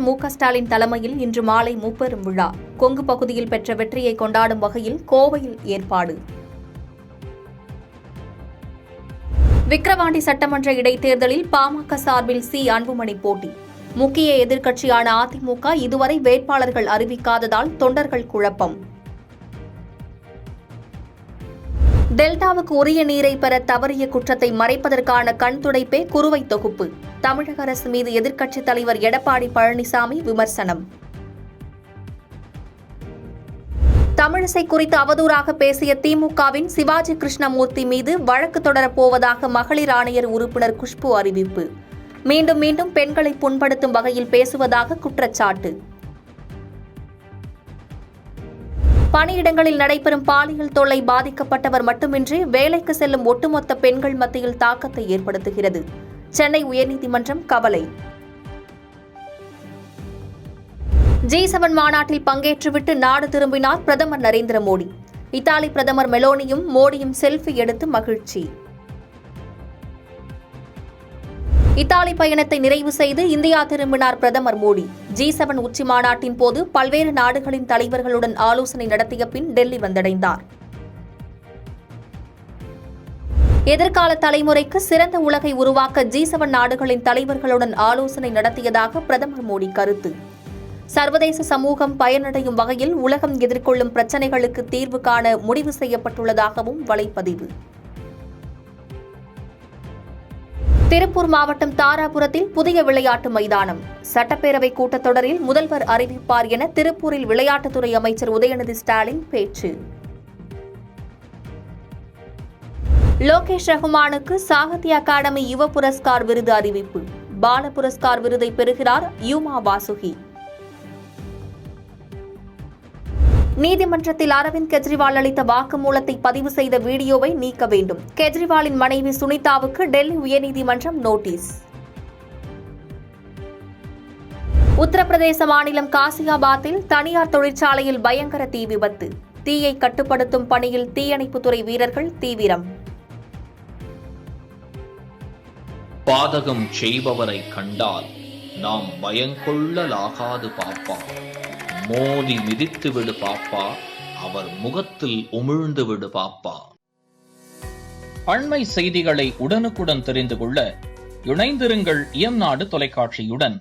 மு.க.ஸ்டாலின் தலைமையில் இன்று மாலை முப்பெரும் விழா. கொங்கு பகுதியில் பெற்ற வெற்றியை கொண்டாடும் வகையில் கோவையில் ஏற்பாடு. விக்கிரவாண்டி சட்டமன்ற இடைத்தேர்தலில் பாமக சார்பில் சி. அன்புமணி போட்டி. முக்கிய எதிர்க்கட்சியான அதிமுக இதுவரை வேட்பாளர்கள் அறிவிக்காததால் தொண்டர்கள் குழப்பம். டெல்டாவுக்கு உரிய நீரை பெற தவறிய குற்றத்தை மறைப்பதற்கான கண்துடைப்பே குறுவை தொகுப்பு. தமிழக அரசு மீது எதிர்க்கட்சித் தலைவர் எடப்பாடி பழனிசாமி விமர்சனம். தமிழிசை குறித்து அவதூறாக பேசிய திமுகவின் சிவாஜி கிருஷ்ணமூர்த்தி மீது வழக்கு தொடரப்போவதாக மகளிர் ஆணையர் உறுப்பினர் குஷ்பு அறிவிப்பு. மீண்டும் மீண்டும் பெண்களை புண்படுத்தும் வகையில் பேசுவதாக குற்றச்சாட்டு. பணியிடங்களில் நடைபெறும் பாலியல் தொல்லை பாதிக்கப்பட்டவர் மட்டுமின்றி வேலைக்கு செல்லும் ஒட்டுமொத்த பெண்கள் மத்தியில் தாக்கத்தை ஏற்படுத்துகிறது. சென்னை உயர்நீதிமன்றம் கவலை. G7 மாநாட்டில் பங்கேற்றுவிட்டு நாடு திரும்பினார் பிரதமர் நரேந்திர மோடி. இத்தாலி பிரதமர் மெலோனியும் மோடியும் செல்ஃபி எடுத்து மகிழ்ச்சி. இத்தாலி பயணத்தை நிறைவு செய்து இந்தியா திரும்பினார் பிரதமர் மோடி. G7 உச்சி மாநாட்டின் போது பல்வேறு நாடுகளின் தலைவர்களுடன் ஆலோசனை நடத்திய பின் டெல்லி வந்தடைந்தார். எதிர்கால தலைமுறைக்கு சிறந்த உலகை உருவாக்க G7 நாடுகளின் தலைவர்களுடன் ஆலோசனை நடத்தியதாக பிரதமர் மோடி கருத்து. சர்வதேச சமூகம் பயனடையும் வகையில் உலகம் எதிர்கொள்ளும் பிரச்சினைகளுக்கு தீர்வு காண முடிவு செய்யப்பட்டுள்ளதாகவும் வலைப்பதிவு. திருப்பூர் மாவட்டம் தாராபுரத்தில் புதிய விளையாட்டு மைதானம். சட்டப்பேரவை கூட்டத்தொடரில் முதல்வர் அறிவிப்பார் என திருப்பூரில் விளையாட்டுத்துறை அமைச்சர் உதயநிதி ஸ்டாலின் பேச்சு. லோகேஷ் ரகுமானுக்கு சாகித்ய அகாடமி யுவ புரஸ்கார் விருது அறிவிப்பு. பால புரஸ்கார் விருதை பெறுகிறார் யூமா வாசுகி. நீதிமன்றத்தில் அரவிந்த் கெஜ்ரிவால் அளித்த வாக்குமூலத்தை பதிவு செய்த வீடியோவை நீக்க வேண்டும். கெஜ்ரிவாலின் மனைவி சுனிதாவுக்கு டெல்லி உயர்நீதிமன்றம் நோட்டீஸ். உத்தரப்பிரதேச மாநிலம் காசியாபாத்தில் தனியார் தொழிற்சாலையில் பயங்கர தீ விபத்து. தீயை கட்டுப்படுத்தும் பணியில் தீயணைப்புத்துறை வீரர்கள் தீவிரம். பாதகம் செய்பவரை கண்டால் நாம் பயங்கொள்ளலாகாது பாப்பா. மோதி மிதித்து விடு பாப்பா, அவர் முகத்தில் உமிழ்ந்து விடு பாப்பா. அண்மை செய்திகளை உடனுக்குடன் தெரிந்து கொள்ள இணைந்திருங்கள் இயம்நாடு தொலைக்காட்சியுடன்.